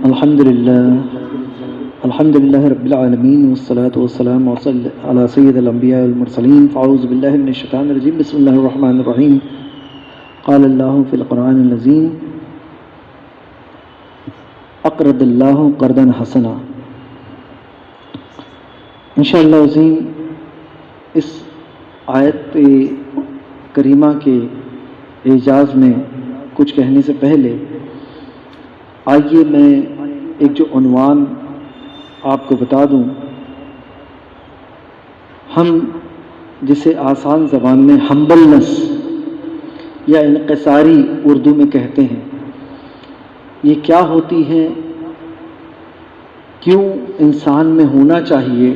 الحمد لله رب العالمين والصلاة والسلام على سيد الأنبياء والمرسلين فأعوذ بالله من الشيطان الرجيم بسم الله الرحمن الرحيم قال الله في القرآن العظيم اقرض الله قرضا حسنا. انشاءاللہ عظیم اس آیت کریمہ کے اعجاز میں کچھ کہنے سے پہلے آئیے میں ایک جو عنوان آپ کو بتا دوں. ہم جسے آسان زبان میں ہمبلنس یا انکساری اردو میں کہتے ہیں، یہ کیا ہوتی ہے، کیوں انسان میں ہونا چاہیے،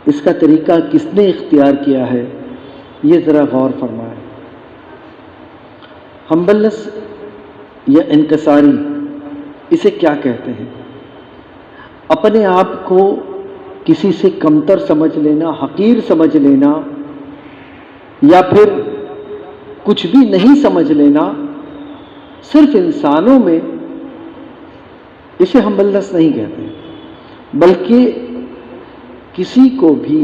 اس کا طریقہ کس نے اختیار کیا ہے، یہ ذرا غور فرمائیں. ہمبلنس یا انکساری اسے کیا کہتے ہیں؟ اپنے آپ کو کسی سے کمتر سمجھ لینا، حقیر سمجھ لینا، یا پھر کچھ بھی نہیں سمجھ لینا. صرف انسانوں میں اسے ہمبلنس نہیں کہتے، بلکہ کسی کو بھی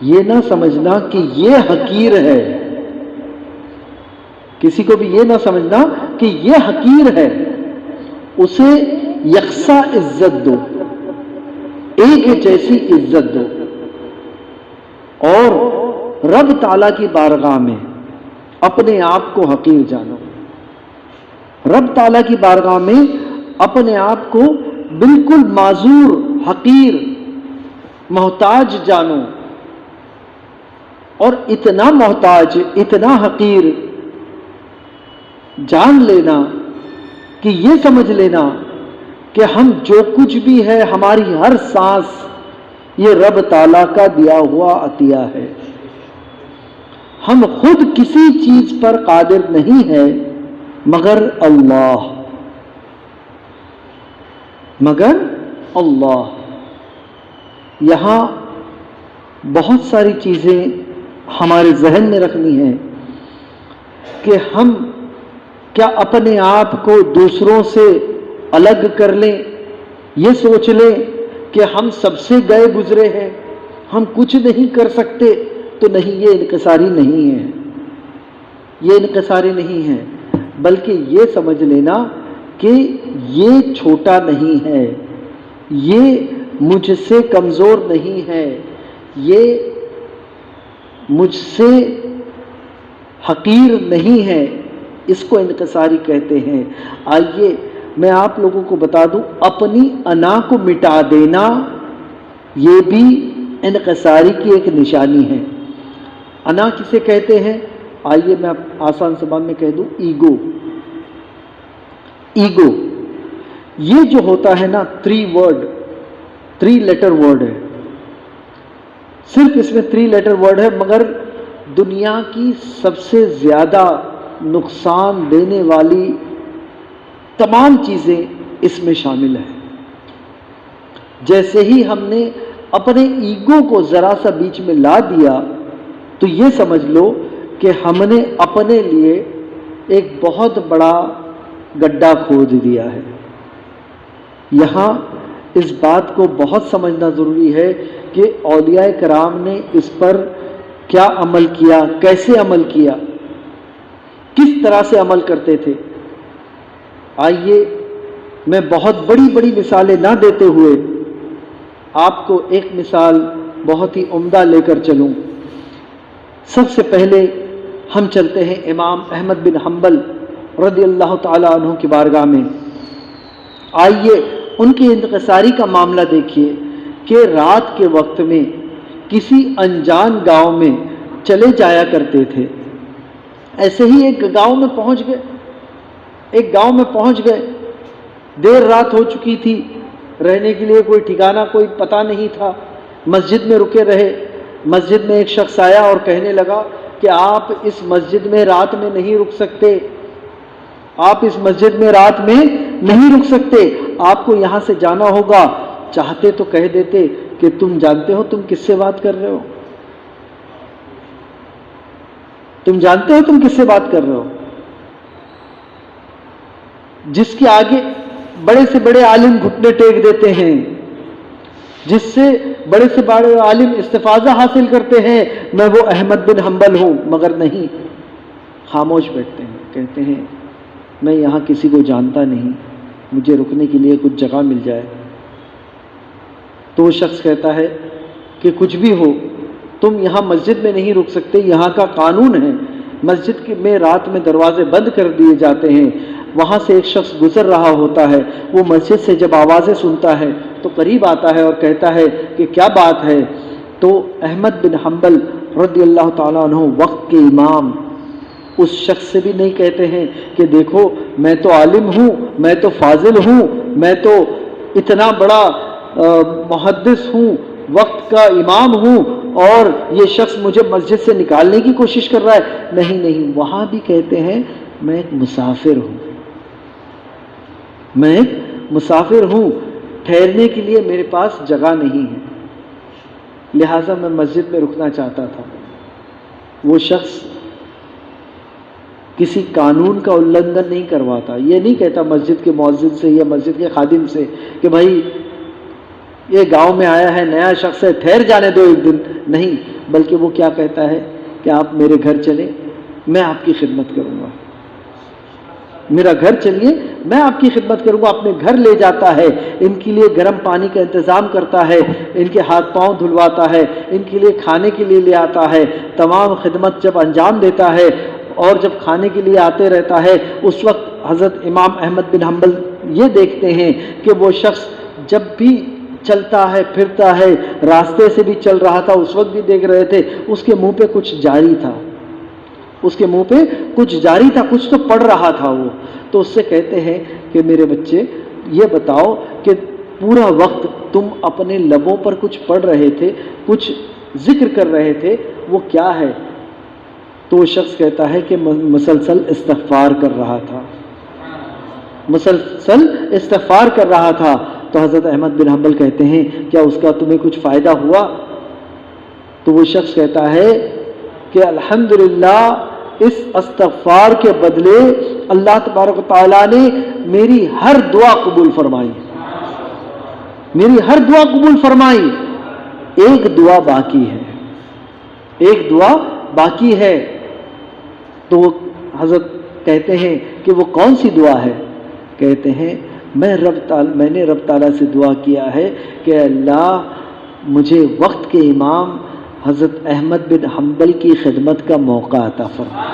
یہ نہ سمجھنا کہ یہ حقیر ہے، کسی کو بھی یہ نہ سمجھنا کہ یہ حقیر ہے، اسے یکساں عزت دو، ایک جیسی عزت دو، اور رب تعالیٰ کی بارگاہ میں اپنے آپ کو حقیر جانو. رب تعالیٰ کی بارگاہ میں اپنے آپ کو بالکل معذور، حقیر، محتاج جانو، اور اتنا محتاج، اتنا حقیر جان لینا کہ یہ سمجھ لینا کہ ہم جو کچھ بھی ہے، ہماری ہر سانس، یہ رب تعالیٰ کا دیا ہوا عطیہ ہے. ہم خود کسی چیز پر قادر نہیں ہے مگر اللہ، مگر اللہ. یہاں بہت ساری چیزیں ہمارے ذہن میں رکھنی ہیں کہ ہم کیا اپنے آپ کو دوسروں سے الگ کر لیں، یہ سوچ لیں کہ ہم سب سے گئے گزرے ہیں، ہم کچھ نہیں کر سکتے. تو نہیں، یہ انکساری نہیں ہے، یہ انکساری نہیں ہے، بلکہ یہ سمجھ لینا کہ یہ چھوٹا نہیں ہے، یہ مجھ سے کمزور نہیں ہے، یہ مجھ سے حقیر نہیں ہے. اس کو انکساری کہتے ہیں. آئیے میں آپ لوگوں کو بتا دوں، اپنی انا کو مٹا دینا یہ بھی انکساری کی ایک نشانی ہے. انا کسے کہتے ہیں؟ آئیے میں آسان زبان میں کہہ دوں، ایگو. ایگو یہ جو ہوتا ہے نا، 3 لیٹر ورڈ ہے، صرف اس میں 3 لیٹر ورڈ ہے، مگر دنیا کی سب سے زیادہ نقصان دینے والی تمام چیزیں اس میں شامل ہیں. جیسے ہی ہم نے اپنے ایگو کو ذرا سا بیچ میں لا دیا تو یہ سمجھ لو کہ ہم نے اپنے لیے ایک بہت بڑا گڈھا کھود دیا ہے. یہاں اس بات کو بہت سمجھنا ضروری ہے کہ اولیاء کرام نے اس پر کیا عمل کیا، کیسے عمل کیا، کس طرح سے عمل کرتے تھے. آئیے میں بہت بڑی بڑی مثالیں نہ دیتے ہوئے آپ کو ایک مثال بہت ہی عمدہ لے کر چلوں. سب سے پہلے ہم چلتے ہیں امام احمد بن حنبل رضی اللہ تعالی عنہ کی بارگاہ میں. آئیے ان کی انکساری کا معاملہ دیکھیے کہ رات کے وقت میں کسی انجان گاؤں میں چلے جایا کرتے تھے. ایسے ہی ایک گاؤں میں پہنچ گئے. دیر رات ہو چکی تھی، رہنے کے لیے کوئی ٹھکانہ، کوئی پتہ نہیں تھا. مسجد میں رکے رہے. مسجد میں ایک شخص آیا اور کہنے لگا کہ آپ اس مسجد میں رات میں نہیں رک سکتے، آپ اس مسجد میں رات میں نہیں رک سکتے، آپ کو یہاں سے جانا ہوگا. چاہتے تو کہہ دیتے کہ تم جانتے ہو تم کس سے بات کر رہے ہو، تم جانتے ہو تم کس سے بات کر رہے ہو. جس کے آگے بڑے سے بڑے عالم گھٹنے ٹیک دیتے ہیں، جس سے بڑے سے بڑے عالم استفاضہ حاصل کرتے ہیں، میں وہ احمد بن حنبل ہوں، مگر نہیں، خاموش بیٹھتے ہیں، کہتے ہیں میں یہاں کسی کو جانتا نہیں، مجھے رکنے کے لیے کچھ جگہ مل جائے۔ تو وہ شخص کہتا ہے کہ کچھ بھی ہو، تم یہاں مسجد میں نہیں رک سکتے، یہاں کا قانون ہے، مسجد میں رات میں دروازے بند کر دیے جاتے ہیں۔ وہاں سے ایک شخص گزر رہا ہوتا ہے، وہ مسجد سے جب آوازیں سنتا ہے تو قریب آتا ہے اور کہتا ہے کہ کیا بات ہے؟ تو احمد بن حنبل رضی اللہ تعالیٰ عنہ، وقت کے امام، اس شخص سے بھی نہیں کہتے ہیں کہ دیکھو میں تو عالم ہوں، میں تو فاضل ہوں، میں تو اتنا بڑا محدث ہوں، وقت کا امام ہوں، اور یہ شخص مجھے مسجد سے نکالنے کی کوشش کر رہا ہے۔ نہیں، وہاں بھی کہتے ہیں میں ایک مسافر ہوں، میں ایک مسافر ہوں، ٹھہرنے کے لیے میرے پاس جگہ نہیں ہے، لہٰذا میں مسجد میں رکنا چاہتا تھا۔ وہ شخص کسی قانون کا النگھن نہیں کرواتا، یہ نہیں کہتا مسجد کے مؤذن سے یا مسجد کے خادم سے کہ بھائی یہ گاؤں میں آیا ہے، نیا شخص ہے، ٹھہر جانے دو ایک دن، نہیں، بلکہ وہ کیا کہتا ہے کہ آپ میرے گھر چلیں، میں آپ کی خدمت کروں گا، میرا گھر چلیے، میں آپ کی خدمت کروں گا۔ اپنے گھر لے جاتا ہے، ان کے لیے گرم پانی کا انتظام کرتا ہے، ان کے ہاتھ پاؤں دھلواتا ہے، ان کے لیے کھانے کے لیے لے آتا ہے، تمام خدمت جب انجام دیتا ہے اور جب کھانے کے لیے آتے رہتا ہے، اس وقت حضرت امام احمد بن حنبل یہ دیکھتے ہیں کہ وہ شخص جب بھی چلتا ہے پھرتا ہے، راستے سے بھی چل رہا تھا، اس وقت بھی دیکھ رہے تھے، اس کے منہ پہ کچھ جاری تھا، اس کے منہ پہ کچھ جاری تھا، کچھ تو پڑھ رہا تھا وہ۔ تو اس سے کہتے ہیں کہ میرے بچے یہ بتاؤ کہ پورا وقت تم اپنے لبوں پر کچھ پڑھ رہے تھے، کچھ ذکر کر رہے تھے، وہ کیا ہے؟ تو وہ شخص کہتا ہے کہ مسلسل استغفار کر رہا تھا، مسلسل استغفار کر رہا تھا۔ تو حضرت احمد بن حنبل کہتے ہیں کیا اس کا تمہیں کچھ فائدہ ہوا؟ تو وہ شخص کہتا ہے کہ الحمدللہ اس استغفار کے بدلے اللہ تبارک و تعالیٰ نے میری ہر دعا قبول فرمائی، میری ہر دعا قبول فرمائی، ایک دعا باقی ہے، ایک دعا باقی ہے۔ تو وہ حضرت کہتے ہیں کہ وہ کون سی دعا ہے؟ کہتے ہیں میں نے رب تعالیٰ سے دعا کیا ہے کہ اللہ مجھے وقت کے امام حضرت احمد بن حنبل کی خدمت کا موقع عطا فرما،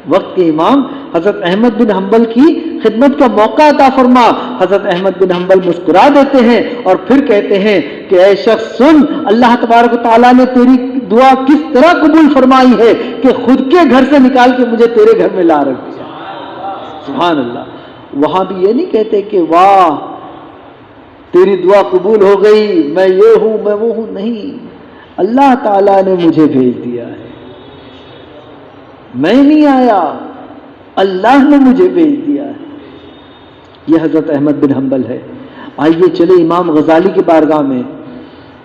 وقت کے امام حضرت احمد بن حنبل کی خدمت کا موقع عطا فرما۔ حضرت احمد بن حنبل مسکرا دیتے ہیں اور پھر کہتے ہیں کہ اے شخص سن، اللہ تبارک و تعالیٰ نے تیری دعا کس طرح قبول فرمائی ہے کہ خود کے گھر سے نکال کے مجھے تیرے گھر میں لا رکھ دیا۔ سبحان اللہ۔ وہاں بھی یہ نہیں کہتے کہ واہ تیری دعا قبول ہو گئی، میں یہ ہوں میں وہ ہوں، نہیں، اللہ تعالیٰ نے مجھے بھیج دیا ہے، میں نہیں آیا، اللہ نے مجھے بھیج دیا ہے۔ یہ حضرت احمد بن حنبل ہے۔ آئیے چلے امام غزالی کی بارگاہ میں۔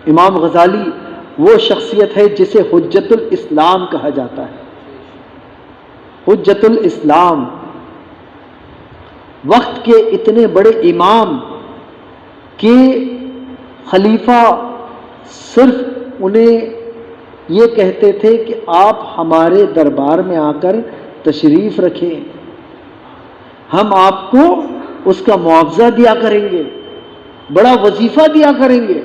امام غزالی وہ شخصیت ہے جسے حجت الاسلام کہا جاتا ہے، حجت الاسلام۔ وقت کے اتنے بڑے امام کہ خلیفہ صرف انہیں یہ کہتے تھے کہ آپ ہمارے دربار میں آ کر تشریف رکھیں، ہم آپ کو اس کا معاوضہ دیا کریں گے، بڑا وظیفہ دیا کریں گے۔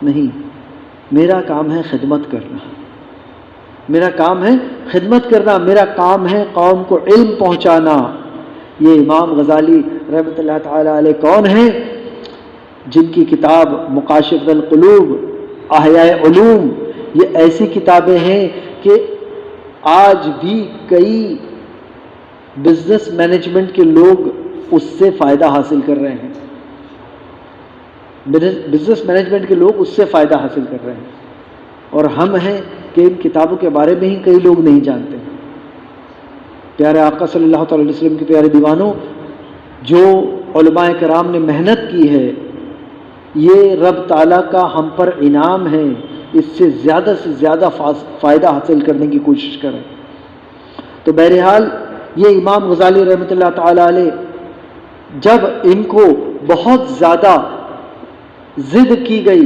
نہیں، میرا کام ہے خدمت کرنا، میرا کام ہے خدمت کرنا، میرا کام ہے قوم کو علم پہنچانا۔ یہ امام غزالی رحمۃ اللہ تعالی علیہ کون ہیں؟ جن کی کتاب مکاشف القلوب، احیاء علوم، یہ ایسی کتابیں ہیں کہ آج بھی کئی بزنس مینجمنٹ کے لوگ اس سے فائدہ حاصل کر رہے ہیں، بزنس مینجمنٹ کے لوگ اس سے فائدہ حاصل کر رہے ہیں، اور ہم ہیں کہ ان کتابوں کے بارے میں ہی کئی لوگ نہیں جانتے۔ پیارے آقا صلی اللہ تعالی علیہ وسلم کے پیارے دیوانوں، جو علماء کرام نے محنت کی ہے، یہ رب تعالیٰ کا ہم پر انعام ہے، اس سے زیادہ فائدہ حاصل کرنے کی کوشش کریں۔ تو بہرحال یہ امام غزالی رحمۃ اللہ تعالی علیہ جب ان کو بہت زیادہ ضد کی گئی،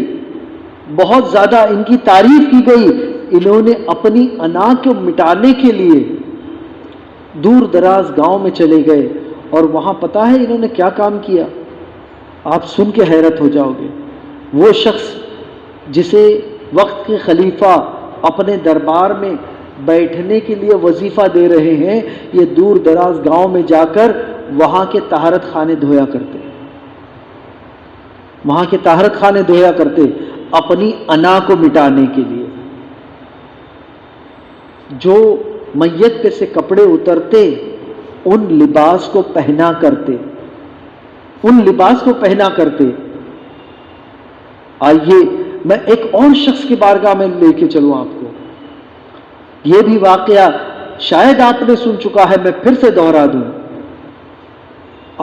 بہت زیادہ ان کی تعریف کی گئی، انہوں نے اپنی انا کو مٹانے کے لیے دور دراز گاؤں میں چلے گئے، اور وہاں پتہ ہے انہوں نے کیا کام کیا؟ آپ سن کے حیرت ہو جاؤ گے۔ وہ شخص جسے وقت کے خلیفہ اپنے دربار میں بیٹھنے کے لیے وظیفہ دے رہے ہیں، یہ دور دراز گاؤں میں جا کر وہاں کے طہارت خانے دھویا کرتے، وہاں کے طہارت خانے دھویا کرتے اپنی انا کو مٹانے کے لیے۔ جو میت پہ سے کپڑے اترتے ان لباس کو پہنا کرتے، ان لباس کو پہنا کرتے۔ آئیے میں ایک اور شخص کی بارگاہ میں لے کے چلوں آپ کو، یہ بھی واقعہ شاید آپ نے سن چکا ہے، میں پھر سے دوہرا دوں۔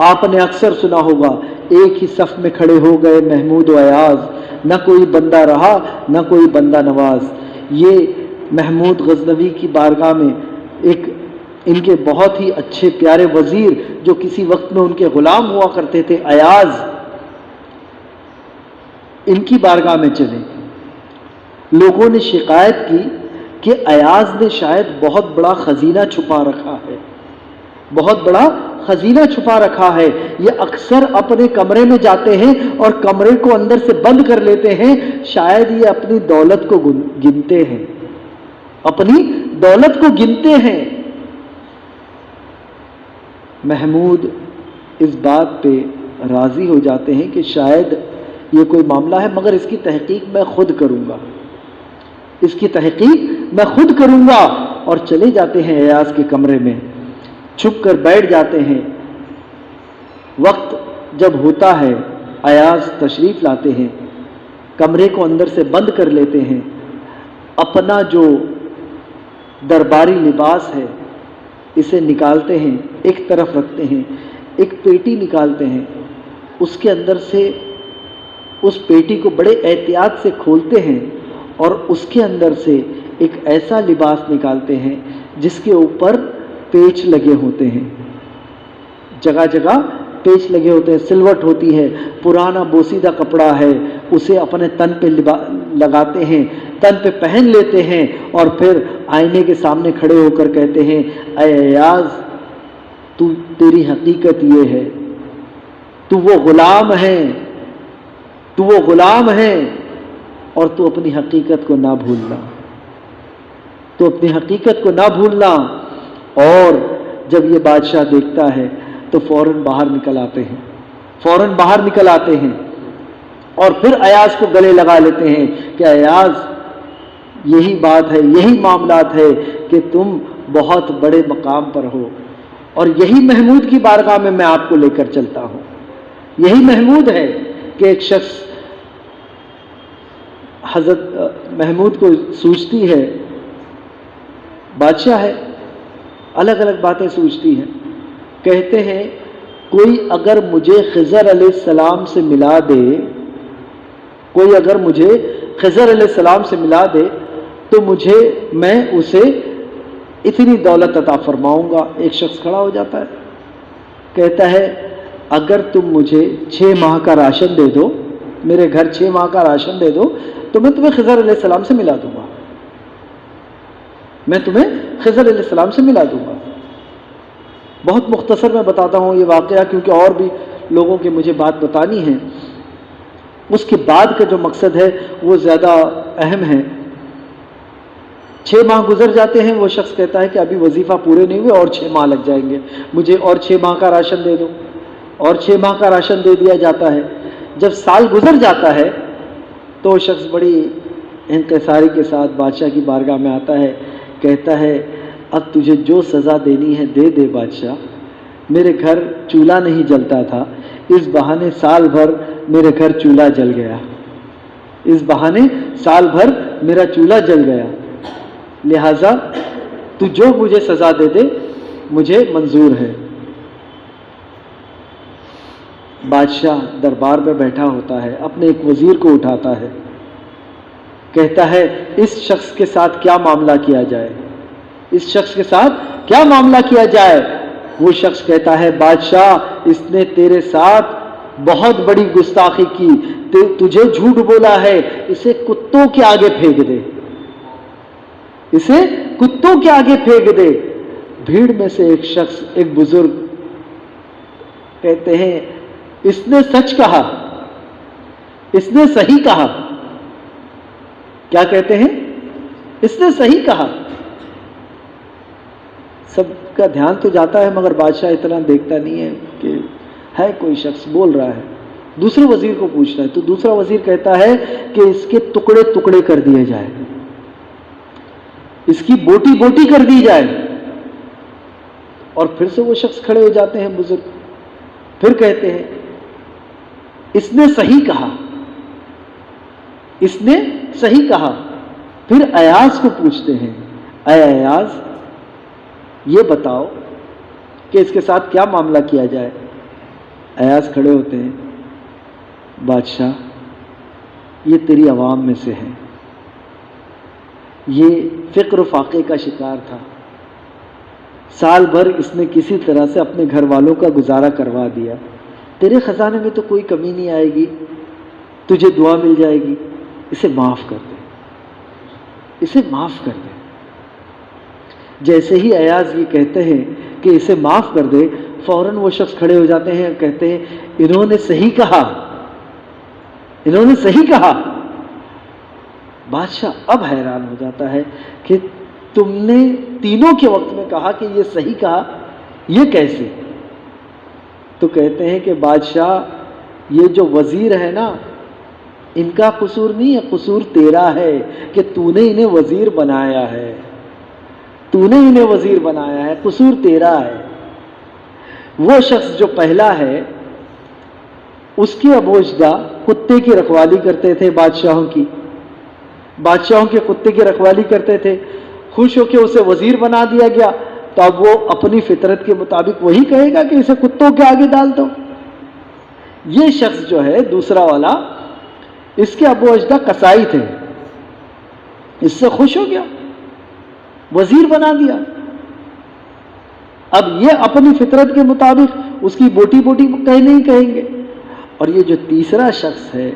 آپ نے اکثر سنا ہوگا، ایک ہی صف میں کھڑے ہو گئے محمود و ایاز، نہ کوئی بندہ رہا نہ کوئی بندہ نواز۔ یہ محمود غزنوی کی بارگاہ میں ایک ان کے بہت ہی اچھے پیارے وزیر جو کسی وقت میں ان کے غلام ہوا کرتے تھے، ایاز، ان کی بارگاہ میں چلے۔ لوگوں نے شکایت کی کہ ایاز نے شاید بہت بڑا خزینہ چھپا رکھا ہے، بہت بڑا خزینہ چھپا رکھا ہے۔ یہ اکثر اپنے کمرے میں جاتے ہیں اور کمرے کو اندر سے بند کر لیتے ہیں، شاید یہ اپنی دولت کو گنتے ہیں، اپنی دولت کو گنتے ہیں۔ محمود اس بات پہ راضی ہو جاتے ہیں کہ شاید یہ کوئی معاملہ ہے، مگر اس کی تحقیق میں خود کروں گا، اس کی تحقیق میں خود کروں گا، اور چلے جاتے ہیں ایاز کے کمرے میں، چھپ کر بیٹھ جاتے ہیں۔ وقت جب ہوتا ہے ایاز تشریف لاتے ہیں، کمرے کو اندر سے بند کر لیتے ہیں، اپنا جو درباری لباس ہے اسے نکالتے ہیں، ایک طرف رکھتے ہیں، ایک پیٹی نکالتے ہیں، اس کے اندر سے اس پیٹی کو بڑے احتیاط سے کھولتے ہیں، اور اس کے اندر سے ایک ایسا لباس نکالتے ہیں جس کے اوپر پیچ لگے ہوتے ہیں، جگہ جگہ پیچ لگے ہوتے ہیں، سلوٹ ہوتی ہے، پرانا بوسیدہ کپڑا ہے، اسے اپنے تن پہ لگاتے ہیں، تن پہ پہن لیتے ہیں، اور پھر آئینے کے سامنے کھڑے ہو کر کہتے ہیں، اے ایاز، تیری حقیقت یہ ہے، تو وہ غلام ہے، تو وہ غلام ہے، اور تو اپنی حقیقت کو نہ بھولنا، تو اپنی حقیقت کو نہ بھولنا۔ اور جب یہ بادشاہ دیکھتا ہے تو فوراً باہر نکل آتے ہیں، فوراً باہر نکل آتے ہیں، اور پھر ایاز کو گلے لگا لیتے ہیں کہ ایاز، یہی بات ہے، یہی معاملات ہے کہ تم بہت بڑے مقام پر ہو، اور یہی محمود کی بارگاہ میں میں آپ کو لے کر چلتا ہوں۔ یہی محمود ہے کہ ایک شخص حضرت محمود کو سوچتی ہے، بادشاہ ہے، الگ الگ باتیں سوچتی ہیں، کہتے ہیں کوئی اگر مجھے خضر علیہ السلام سے ملا دے، کوئی اگر مجھے خضر علیہ السلام سے ملا دے تو میں اسے اتنی دولت عطا فرماؤں گا۔ ایک شخص کھڑا ہو جاتا ہے، کہتا ہے اگر تم مجھے 6 ماہ کا راشن دے دو، میرے گھر 6 ماہ کا راشن دے دو تو میں تمہیں خضر علیہ السلام سے ملا دوں گا، میں تمہیں خضر علیہ السلام سے ملا دوں گا۔ بہت مختصر میں بتاتا ہوں یہ واقعہ، کیونکہ اور بھی لوگوں کے مجھے بات بتانی ہے۔ اس کے بعد کا جو مقصد ہے وہ زیادہ اہم ہے۔ 6 ماہ گزر جاتے ہیں، وہ شخص کہتا ہے کہ ابھی وظیفہ پورے نہیں ہوئے اور 6 ماہ لگ جائیں گے، مجھے اور 6 ماہ کا راشن دے دو، اور 6 ماہ کا راشن دے دیا جاتا ہے۔ جب سال گزر جاتا ہے تو وہ شخص بڑی انکساری کے ساتھ بادشاہ کی بارگاہ میں آتا ہے، کہتا ہے اب تجھے جو سزا دینی ہے دے دے بادشاہ، میرے گھر چولہا نہیں جلتا تھا، اس بہانے سال بھر میرے گھر چولہا جل گیا، اس بہانے سال بھر میرا چولہا جل گیا، لہٰذا تو جو مجھے سزا دے دے مجھے منظور ہے۔ بادشاہ دربار میں بیٹھا ہوتا ہے، اپنے ایک وزیر کو اٹھاتا ہے، کہتا ہے اس شخص کے ساتھ کیا معاملہ کیا جائے، اس شخص کے ساتھ کیا معاملہ کیا جائے۔ وہ شخص کہتا ہے بادشاہ اس نے تیرے ساتھ بہت بڑی گستاخی کی، تجھے جھوٹ بولا ہے، اسے کتوں کے آگے پھینک دے، اسے کتوں کے آگے پھینک دے۔ بھیڑ میں سے ایک شخص، ایک بزرگ کہتے ہیں اس نے سچ کہا، اس نے صحیح کہا۔ کیا کہتے ہیں؟ اس نے صحیح کہا۔ سب کا دھیان تو جاتا ہے مگر بادشاہ اتنا دیکھتا نہیں ہے کہ ہے کوئی شخص بول رہا ہے۔ دوسرے وزیر کو پوچھتا ہے تو دوسرا وزیر کہتا ہے کہ اس کے ٹکڑے ٹکڑے کر دیے جائے، اس کی بوٹی بوٹی کر دی جائے۔ اور پھر سے وہ شخص کھڑے ہو جاتے ہیں بزرگ، پھر کہتے ہیں اس نے صحیح کہا، اس نے صحیح کہا۔ پھر ایاز کو پوچھتے ہیں اے ایاز یہ بتاؤ کہ اس کے ساتھ کیا معاملہ کیا جائے۔ ایاز کھڑے ہوتے ہیں، بادشاہ یہ تیری عوام میں سے ہے، یہ فقر و فاقے کا شکار تھا، سال بھر اس نے کسی طرح سے اپنے گھر والوں کا گزارا کروا دیا، تیرے خزانے میں تو کوئی کمی نہیں آئے گی، تجھے دعا مل جائے گی، اسے معاف کر دے، اسے معاف کر دے۔ جیسے ہی ایاز یہ کہتے ہیں کہ اسے معاف کر دے، فوراً وہ شخص کھڑے ہو جاتے ہیں، کہتے ہیں انہوں نے صحیح کہا، انہوں نے صحیح کہا۔ بادشاہ اب حیران ہو جاتا ہے کہ تم نے تینوں کے وقت میں کہا کہ یہ صحیح کہا، یہ کیسے؟ تو کہتے ہیں کہ بادشاہ یہ جو وزیر ہے نا ان کا قصور نہیں ہے، قصور تیرا ہے کہ تو نے انہیں وزیر بنایا ہے، تو نے انہیں وزیر بنایا ہے، قصور تیرا ہے۔ وہ شخص جو پہلا ہے اس کے ابوجدہ کتے کی رکھوالی کرتے تھے، بادشاہوں کے کتے کی رکھوالی کرتے تھے، خوش ہو کے اسے وزیر بنا دیا گیا تو اب وہ اپنی فطرت کے مطابق وہی کہے گا کہ اسے کتوں کے آگے ڈال دو۔ یہ شخص جو ہے دوسرا والا، اس کے ابو اجدہ قصائی تھے، اس سے خوش ہو گیا، وزیر بنا دیا۔ اب یہ اپنی فطرت کے مطابق اس کی بوٹی بوٹی نہیں کہیں گے۔ اور یہ جو تیسرا شخص ہے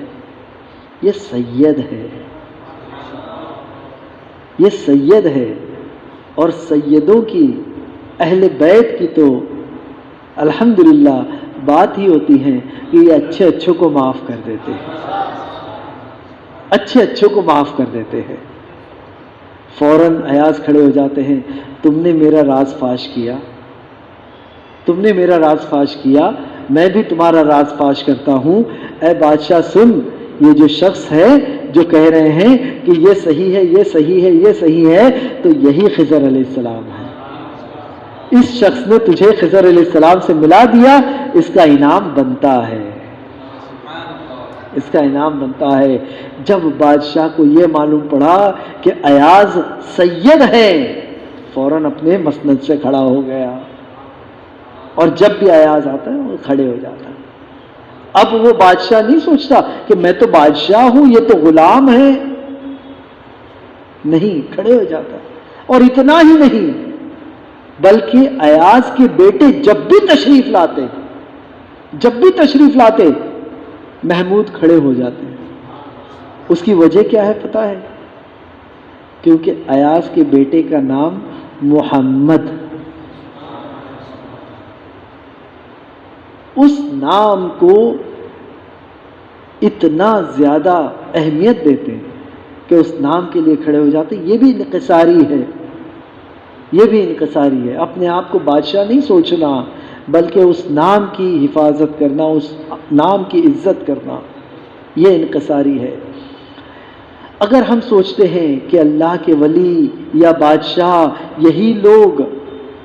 یہ سید ہے، یہ سید ہے، اور سیدوں کی، اہل بیت کی تو الحمدللہ بات ہی ہوتی ہے کہ یہ اچھے اچھوں کو معاف کر دیتے ہیں، اچھے اچھوں کو معاف کر دیتے ہیں۔ فوراً ایاز کھڑے ہو جاتے ہیں، تم نے میرا راز فاش کیا، تم نے میرا راز فاش کیا، میں بھی تمہارا راز فاش کرتا ہوں۔ اے بادشاہ سن، یہ جو شخص ہے جو کہہ رہے ہیں کہ یہ صحیح ہے، یہ صحیح ہے، یہ صحیح ہے، تو یہی خضر علیہ السلام ہے۔ اس شخص نے تجھے خضر علیہ السلام سے ملا دیا، اس کا انعام بنتا ہے، اس کا انعام بنتا ہے۔ جب بادشاہ کو یہ معلوم پڑا کہ ایاز سید ہے، فوراً اپنے مسند سے کھڑا ہو گیا، اور جب بھی ایاز آتا ہے وہ کھڑے ہو جاتا ہے۔ اب وہ بادشاہ نہیں سوچتا کہ میں تو بادشاہ ہوں، یہ تو غلام ہے، نہیں، کھڑے ہو جاتا ہے۔ اور اتنا ہی نہیں بلکہ ایاز کے بیٹے جب بھی تشریف لاتے محمود کھڑے ہو جاتے ہیں۔ اس کی وجہ کیا ہے پتہ ہے؟ کیونکہ ایاز کے بیٹے کا نام محمد، اس نام کو اتنا زیادہ اہمیت دیتے ہیں کہ اس نام کے لیے کھڑے ہو جاتے ہیں۔ یہ بھی انکساری ہے، یہ بھی انکساری ہے، اپنے آپ کو بادشاہ نہیں سوچنا بلکہ اس نام کی حفاظت کرنا، اس نام کی عزت کرنا، یہ انکساری ہے۔ اگر ہم سوچتے ہیں کہ اللہ کے ولی یا بادشاہ یہی لوگ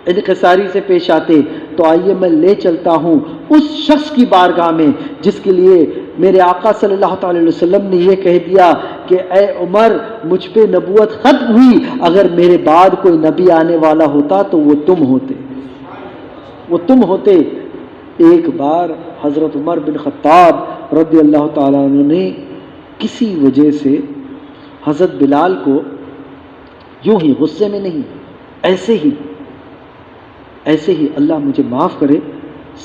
انکساری سے پیش آتے، تو آئیے میں لے چلتا ہوں اس شخص کی بارگاہ میں جس کے لیے میرے آقا صلی اللہ تعالی علیہ وسلم نے یہ کہہ دیا کہ اے عمر مجھ پہ نبوت ختم ہوئی، اگر میرے بعد کوئی نبی آنے والا ہوتا تو وہ تم ہوتے، وہ تم ہوتے۔ ایک بار حضرت عمر بن خطاب رضی اللہ تعالیٰ عنہ نے کسی وجہ سے حضرت بلال کو یوں ہی غصے میں نہیں، ایسے ہی ایسے ہی اللہ مجھے معاف کرے،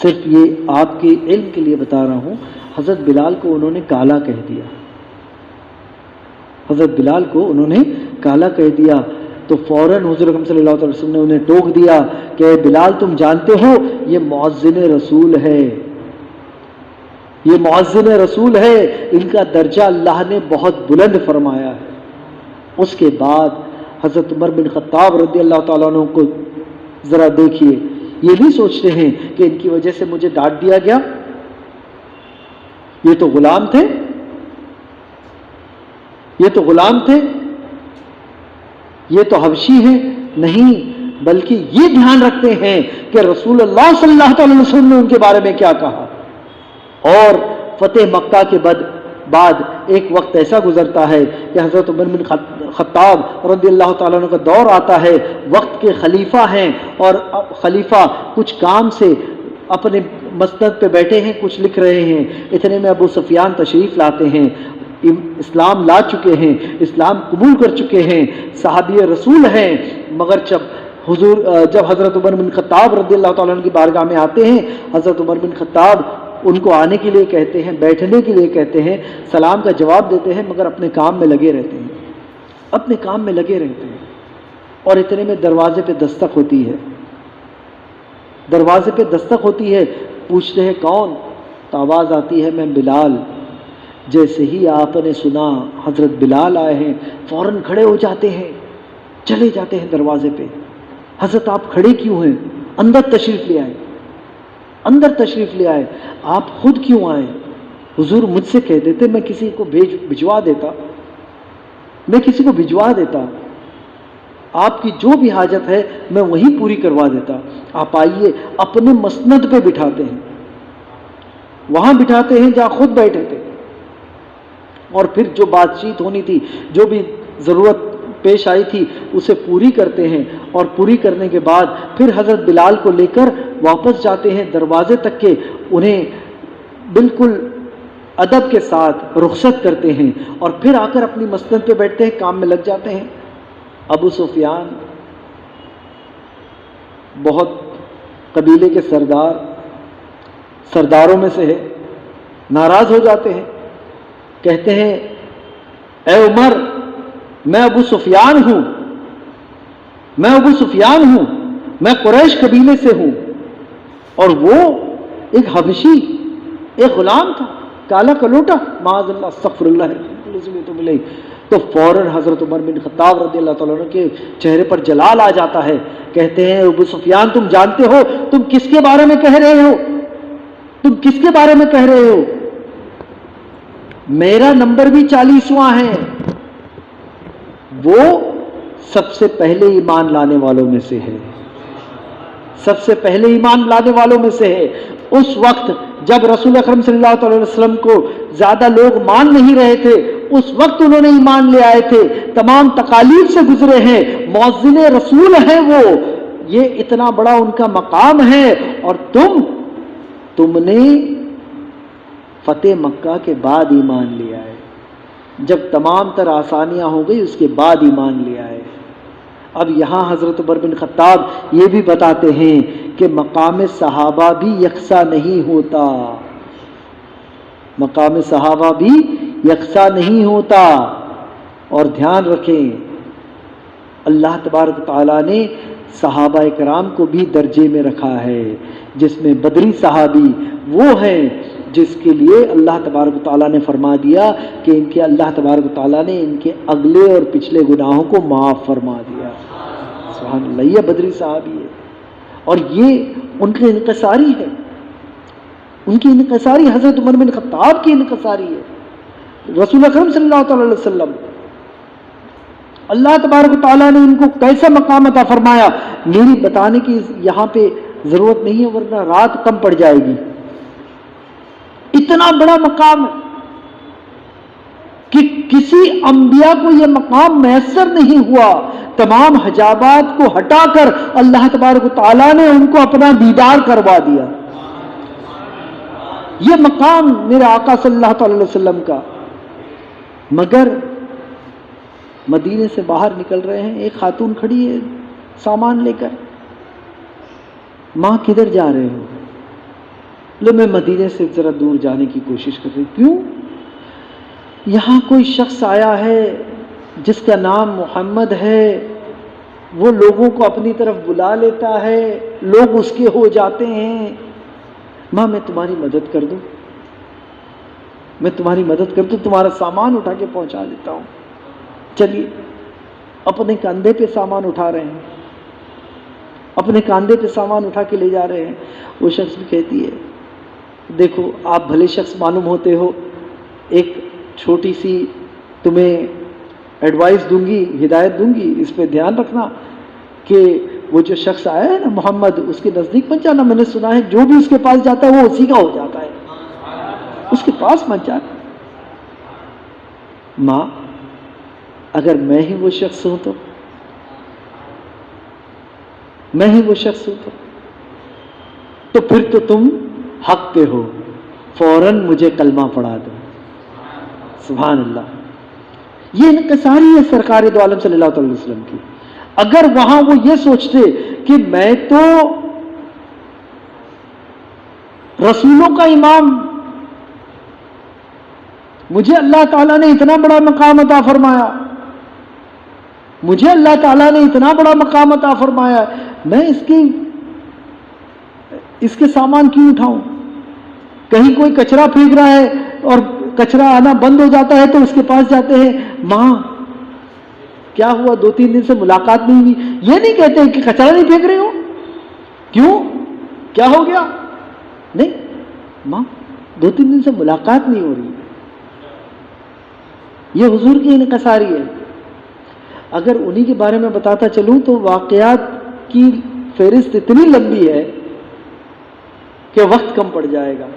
صرف یہ آپ کے علم کے لیے بتا رہا ہوں، حضرت بلال کو انہوں نے کالا کہہ دیا، حضرت بلال کو انہوں نے کالا کہہ دیا، تو فوراً حضور اکرم صلی اللہ علیہ وسلم نے انہیں ٹوک دیا کہ اے بلال تم جانتے ہو یہ مؤذن رسول ہے، یہ مؤذن رسول ہے، ان کا درجہ اللہ نے بہت بلند فرمایا ہے۔ اس کے بعد حضرت عمر بن خطاب رضی اللہ تعالیٰ عنہ کو ذرا دیکھیے، یہ نہیں سوچتے ہیں کہ ان کی وجہ سے مجھے ڈانٹ دیا گیا، یہ تو غلام تھے، یہ تو غلام تھے، یہ تو حبشی ہیں، نہیں، بلکہ یہ دھیان رکھتے ہیں کہ رسول اللہ صلی اللہ علیہ وسلم نے ان کے بارے میں کیا کہا۔ اور فتح مکہ کے بعد ایک وقت ایسا گزرتا ہے کہ حضرت عمر بن خطاب رضی اللہ تعالیٰ عنہ کا دور آتا ہے، وقت کے خلیفہ ہیں، اور خلیفہ کچھ کام سے اپنے مسند پہ بیٹھے ہیں، کچھ لکھ رہے ہیں، اتنے میں ابو سفیان تشریف لاتے ہیں، اسلام لا چکے ہیں، اسلام قبول کر چکے ہیں، صحابی رسول ہیں، مگر جب حضرت عمر بن خطاب رضی اللہ تعالیٰ عنہ کی بارگاہ میں آتے ہیں، حضرت عمر بن خطاب ان کو آنے کے لیے کہتے ہیں، بیٹھنے کے لیے کہتے ہیں، سلام کا جواب دیتے ہیں، مگر اپنے کام میں لگے رہتے ہیں، اپنے کام میں لگے رہتے ہیں۔ اور اتنے میں دروازے پہ دستک ہوتی ہے، دروازے پہ دستک ہوتی ہے، پوچھتے ہیں کون؟ تو آواز آتی ہے میں بلال۔ جیسے ہی آپ نے سنا حضرت بلال آئے ہیں، فوراً کھڑے ہو جاتے ہیں، چلے جاتے ہیں دروازے پہ۔ حضرت آپ کھڑے کیوں ہیں؟ اندر تشریف لے آئے، اندر تشریف لے آئے۔ آپ خود کیوں آئے؟ حضور مجھ سے کہہ دیتے، میں کسی کو بھجوا دیتا، میں کسی کو بھجوا دیتا، آپ کی جو بھی حاجت ہے میں وہی پوری کروا دیتا۔ آپ آئیے، اپنے مسند پہ بٹھاتے ہیں، وہاں بٹھاتے ہیں جہاں خود بیٹھے تھے، اور پھر جو بات چیت ہونی تھی، جو بھی ضرورت پیش آئی تھی، اسے پوری کرتے ہیں، اور پوری کرنے کے بعد پھر حضرت بلال کو لے کر واپس جاتے ہیں دروازے تک کے، انہیں بالکل ادب کے ساتھ رخصت کرتے ہیں، اور پھر آ کر اپنی مسند پہ بیٹھتے ہیں، کام میں لگ جاتے ہیں۔ ابو سفیان بہت قبیلے کے سرداروں میں سے ہے، ناراض ہو جاتے ہیں، کہتے ہیں اے عمر میں ابو سفیان ہوں، میں ابو سفیان ہوں، میں قریش قبیلے سے ہوں، اور وہ ایک حبشی، ایک غلام تھا، کالا کلوٹا، معاذ اللہ، استغفر اللہ، تو فوراً حضرت عمر بن خطاب رضی اللہ تعالیٰ عنہ کے چہرے پر جلال آ جاتا ہے، کہتے ہیں ابو سفیان تم جانتے ہو تم کس کے بارے میں کہہ رہے ہو؟ تم کس کے بارے میں کہہ رہے ہو؟ میرا نمبر بھی 40واں ہے، وہ سب سے پہلے ایمان لانے والوں میں سے ہے، سب سے پہلے ایمان لانے والوں میں سے ہے۔ اس وقت جب رسول اکرم صلی اللہ علیہ وسلم کو زیادہ لوگ مان نہیں رہے تھے، اس وقت انہوں نے ایمان لے آئے تھے، تمام تکالیف سے گزرے ہیں، مؤذن رسول ہیں وہ، یہ اتنا بڑا ان کا مقام ہے، اور تم نے فتح مکہ کے بعد ایمان لے آئے، جب تمام تر آسانیاں ہو گئی اس کے بعد ایمان لے آئے۔ اب یہاں حضرت عمر بن خطاب یہ بھی بتاتے ہیں کہ مقام صحابہ بھی یکساں نہیں ہوتا، مقام صحابہ بھی یکساں نہیں ہوتا، اور دھیان رکھیں اللہ تبارک تعالیٰ نے صحابہ کرام کو بھی درجے میں رکھا ہے، جس میں بدری صحابی وہ ہیں جس کے لیے اللہ تبارک تعالیٰ نے فرما دیا کہ ان کے اللہ تبارک تعالیٰ نے ان کے اگلے اور پچھلے گناہوں کو معاف فرما دیا۔ سبحان اللہ، یہ بدری صحابی ہے، اور یہ ان کی انکساری ہے، ان کی انکساری حضرت عمر بن خطاب کی انکساری ہے۔ رسول اکرم صلی اللہ علیہ وسلم، اللہ تبارک تعالیٰ نے ان کو کیسا مقام عطا فرمایا، میری بتانے کی یہاں پہ ضرورت نہیں ہے، ورنہ رات کم پڑ جائے گی۔ اتنا بڑا مقام ہے کہ کسی انبیاء کو یہ مقام میسر نہیں ہوا، تمام حجابات کو ہٹا کر اللہ تبارک تعالیٰ نے ان کو اپنا دیدار کروا دیا۔ یہ مقام میرے آقا صلی اللہ علیہ وسلم کا، مگر مدینے سے باہر نکل رہے ہیں، ایک خاتون کھڑی ہے سامان لے کر، ماں کدھر جا رہے ہو؟ لو میں مدینے سے ذرا دور جانے کی کوشش کر رہی ہوں۔ کیوں؟ یہاں کوئی شخص آیا ہے جس کا نام محمد ہے، وہ لوگوں کو اپنی طرف بلا لیتا ہے، لوگ اس کے ہو جاتے ہیں۔ ماں میں تمہاری مدد کر دوں، میں تمہاری مدد کر دوں، تمہارا سامان اٹھا کے پہنچا دیتا ہوں۔ چلیے، اپنے کاندھے پہ سامان اٹھا رہے ہیں، اپنے کاندھے پہ سامان اٹھا کے لے جا رہے ہیں۔ وہ شخص بھی کہتی ہے دیکھو آپ بھلے شخص معلوم ہوتے ہو، ایک چھوٹی سی تمہیں ایڈوائس دوں گی، ہدایت دوں گی، اس پہ دھیان رکھنا کہ وہ جو شخص آیا ہے نا محمد، اس کے نزدیک مت جانا۔ میں نے سنا ہے جو بھی اس کے پاس جاتا ہے وہ اسی کا ہو جاتا ہے، اس کے پاس مت جانا۔ ماں اگر میں ہی وہ شخص ہوں میں ہی وہ شخص ہوں تو پھر تو تم حق پہ ہو، فوراً مجھے کلمہ پڑھا دو۔ سبحان اللہ، یہ انکساری ہے سرکار دو عالم صلی اللہ علیہ وسلم کی۔ اگر وہاں وہ یہ سوچتے کہ میں تو رسولوں کا امام، مجھے اللہ تعالیٰ نے اتنا بڑا مقام عطا فرمایا، مجھے اللہ تعالیٰ نے اتنا بڑا مقام عطا فرمایا، میں اس کے سامان کیوں اٹھاؤں؟ کہیں کوئی کچرا پھینک رہا ہے اور کچرا آنا بند ہو جاتا ہے تو اس کے پاس جاتے ہیں، ماں کیا ہوا، 2-3 دن سے ملاقات نہیں ہوئی؟ یہ نہیں کہتے کہ کچرا نہیں پھینک رہے ہو، کیوں، کیا ہو گیا؟ نہیں، ماں 2-3 دن سے ملاقات نہیں ہو رہی۔ یہ حضور کی انکساری ہے۔ اگر انہی کے بارے میں بتاتا چلوں تو واقعات کی فہرست اتنی لمبی ہے کہ وقت کم پڑ جائے گا،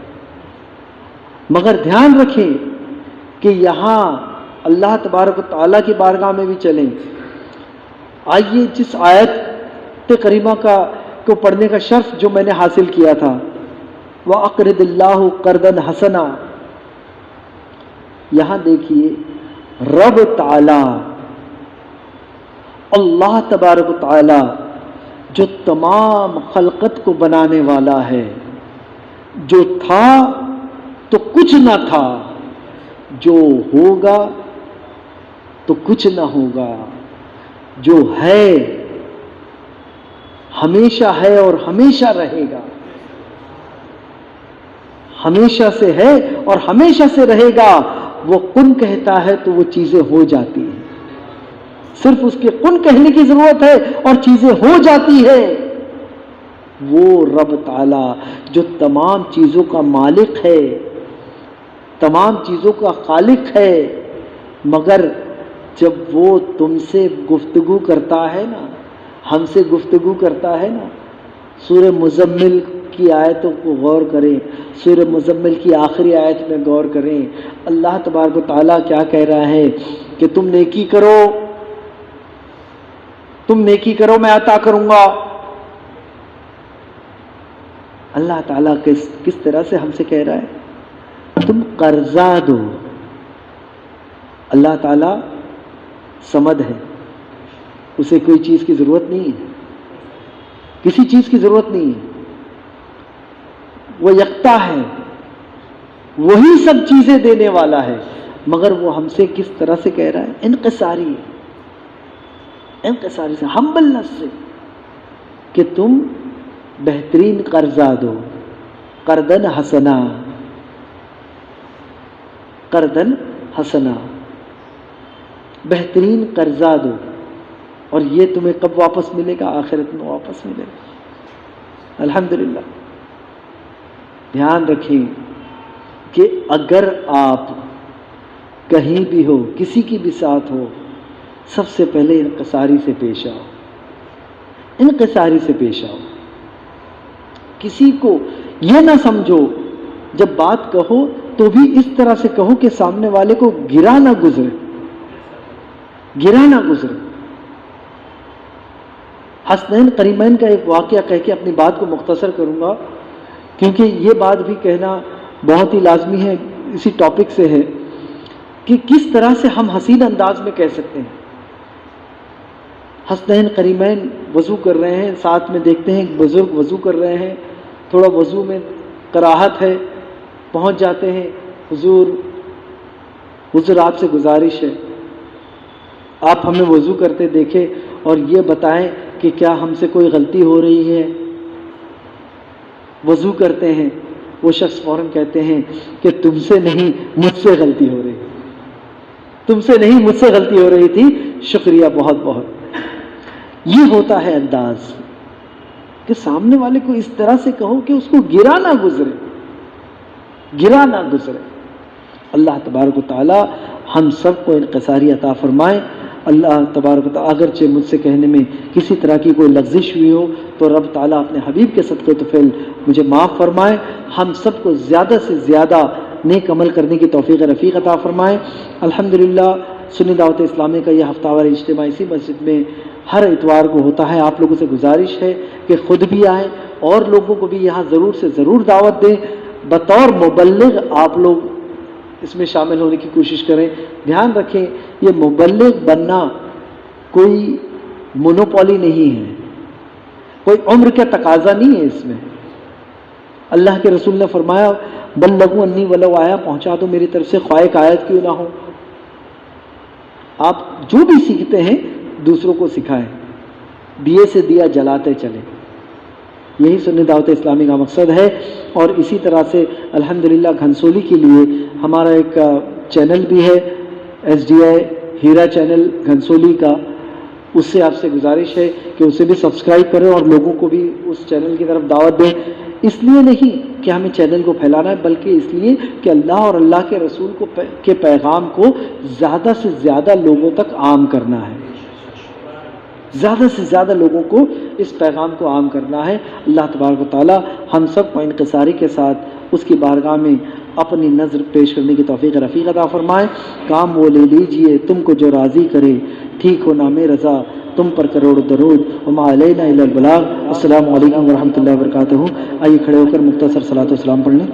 مگر دھیان رکھیں کہ یہاں اللہ تبارک و تعالیٰ کی بارگاہ میں بھی چلیں۔ آئیے جس آیت کریمہ کو پڑھنے کا شرف جو میں نے حاصل کیا تھا، وَأَقْرِضِ اللَّهُ قَرْضًا حَسَنًا، یہاں دیکھیے رب تعالی، اللہ تبارک و تعالی جو تمام خلقت کو بنانے والا ہے، جو تھا تو کچھ نہ تھا، جو ہوگا تو کچھ نہ ہوگا، جو ہے ہمیشہ ہے اور ہمیشہ رہے گا، ہمیشہ سے ہے اور ہمیشہ سے رہے گا۔ وہ کن کہتا ہے تو وہ چیزیں ہو جاتی ہیں، صرف اس کے کن کہنے کی ضرورت ہے اور چیزیں ہو جاتی ہے۔ وہ رب تعالی جو تمام چیزوں کا مالک ہے، تمام چیزوں کا خالق ہے، مگر جب وہ تم سے گفتگو کرتا ہے نا، ہم سے گفتگو کرتا ہے نا، سورہ مزمل کی آیتوں کو غور کریں، سورہ مزمل کی آخری آیت میں غور کریں، اللہ تبارک و تعالیٰ کیا کہہ رہا ہے کہ تم نیکی کرو، تم نیکی کرو میں عطا کروں گا۔ اللہ تعالیٰ کس طرح سے ہم سے کہہ رہا ہے تم قرضہ دو۔ اللہ تعالیٰ صمد ہے، اسے کوئی چیز کی ضرورت نہیں ہے، کسی چیز کی ضرورت نہیں ہے، وہ یکتا ہے، وہی سب چیزیں دینے والا ہے، مگر وہ ہم سے کس طرح سے کہہ رہا ہے؟ انکساری سے، ہمبلنس سے، کہ تم بہترین قرضہ دو، قرضاً حسنا، قرضاً حسنا، بہترین قرضہ دو، اور یہ تمہیں کب واپس ملے گا؟ آخرت میں واپس ملے گا۔ الحمدللہ۔ دھیان رکھیں کہ اگر آپ کہیں بھی ہو، کسی کی بھی ساتھ ہو، سب سے پہلے انکساری سے پیش آؤ، انکساری سے پیش آؤ۔ کسی کو یہ نہ سمجھو، جب بات کہو تو بھی اس طرح سے کہو کہ سامنے والے کو گرا نہ گزرے، گرا نہ گزرے۔ حسنین قریمین کا ایک واقعہ کہہ کے اپنی بات کو مختصر کروں گا، کیونکہ یہ بات بھی کہنا بہت ہی لازمی ہے، اسی ٹاپک سے ہے کہ کس طرح سے ہم حسین انداز میں کہہ سکتے ہیں۔ حسنین قریمین وضو کر رہے ہیں، ساتھ میں دیکھتے ہیں ایک بزرگ وضو کر رہے ہیں، تھوڑا وضو میں کراہت ہے، پہنچ جاتے ہیں، حضور آپ سے گزارش ہے آپ ہمیں وضو کرتے دیکھیں اور یہ بتائیں کہ کیا ہم سے کوئی غلطی ہو رہی ہے۔ وضو کرتے ہیں، وہ شخص فوراً کہتے ہیں کہ تم سے نہیں مجھ سے غلطی ہو رہی، تم سے نہیں مجھ سے غلطی ہو رہی تھی، شکریہ بہت بہت۔ یہ ہوتا ہے انداز کہ سامنے والے کو اس طرح سے کہو کہ اس کو گرا نہ گزرے۔ اللہ تبارک و تعالی ہم سب کو انکساری عطا فرمائے۔ اللہ تبارک و تعالی اگرچہ مجھ سے کہنے میں کسی طرح کی کوئی لغزش ہوئی ہو تو رب تعالیٰ اپنے حبیب کے صدقے طفیل مجھے معاف فرمائے، ہم سب کو زیادہ سے زیادہ نیک عمل کرنے کی توفیق رفیق عطا فرمائے۔ الحمدللہ سنی دعوت اسلامی کا یہ ہفتہ وار اجتماع اسی مسجد میں ہر اتوار کو ہوتا ہے۔ آپ لوگوں سے گزارش ہے کہ خود بھی آئیں اور لوگوں کو بھی یہاں ضرور سے ضرور دعوت دیں۔ بطور مبلغ آپ لوگ اس میں شامل ہونے کی کوشش کریں۔ دھیان رکھیں یہ مبلغ بننا کوئی مونوپولی نہیں ہے، کوئی عمر کا تقاضا نہیں ہے اس میں۔ اللہ کے رسول نے فرمایا بلغوا انی ولو آیا، پہنچا دو میری طرف سے خواہ ایک آیت کیوں نہ ہو۔ آپ جو بھی سیکھتے ہیں دوسروں کو سکھائیں، دیے سے دیا جلاتے چلیں، یہی سنی دعوت اسلامی کا مقصد ہے۔ اور اسی طرح سے الحمدللہ گھنسولی کے لیے ہمارا ایک چینل بھی ہے، SDI ہیرا چینل گھنسولی کا، اس سے آپ سے گزارش ہے کہ اسے بھی سبسکرائب کریں اور لوگوں کو بھی اس چینل کی طرف دعوت دیں۔ اس لیے نہیں کہ ہمیں چینل کو پھیلانا ہے، بلکہ اس لیے کہ اللہ اور اللہ کے رسول کے پیغام کو زیادہ سے زیادہ لوگوں تک عام کرنا ہے، زیادہ سے زیادہ لوگوں کو اس پیغام کو عام کرنا ہے۔ اللہ تبارک و تعالی ہم سب کو انکساری کے ساتھ اس کی بارگاہ میں اپنی نظر پیش کرنے کی توفیق رفیق عطا فرمائے۔ کام وہ لے لیجئے تم کو جو راضی کرے، ٹھیک ہو نام رضا تم پر کروڑ درود، وما علینا الا البلاغ۔ السلام علیکم ورحمۃ اللہ وبرکاتہ۔ آئیے کھڑے ہو کر مختصر صلاۃ و سلام پڑھ لیں۔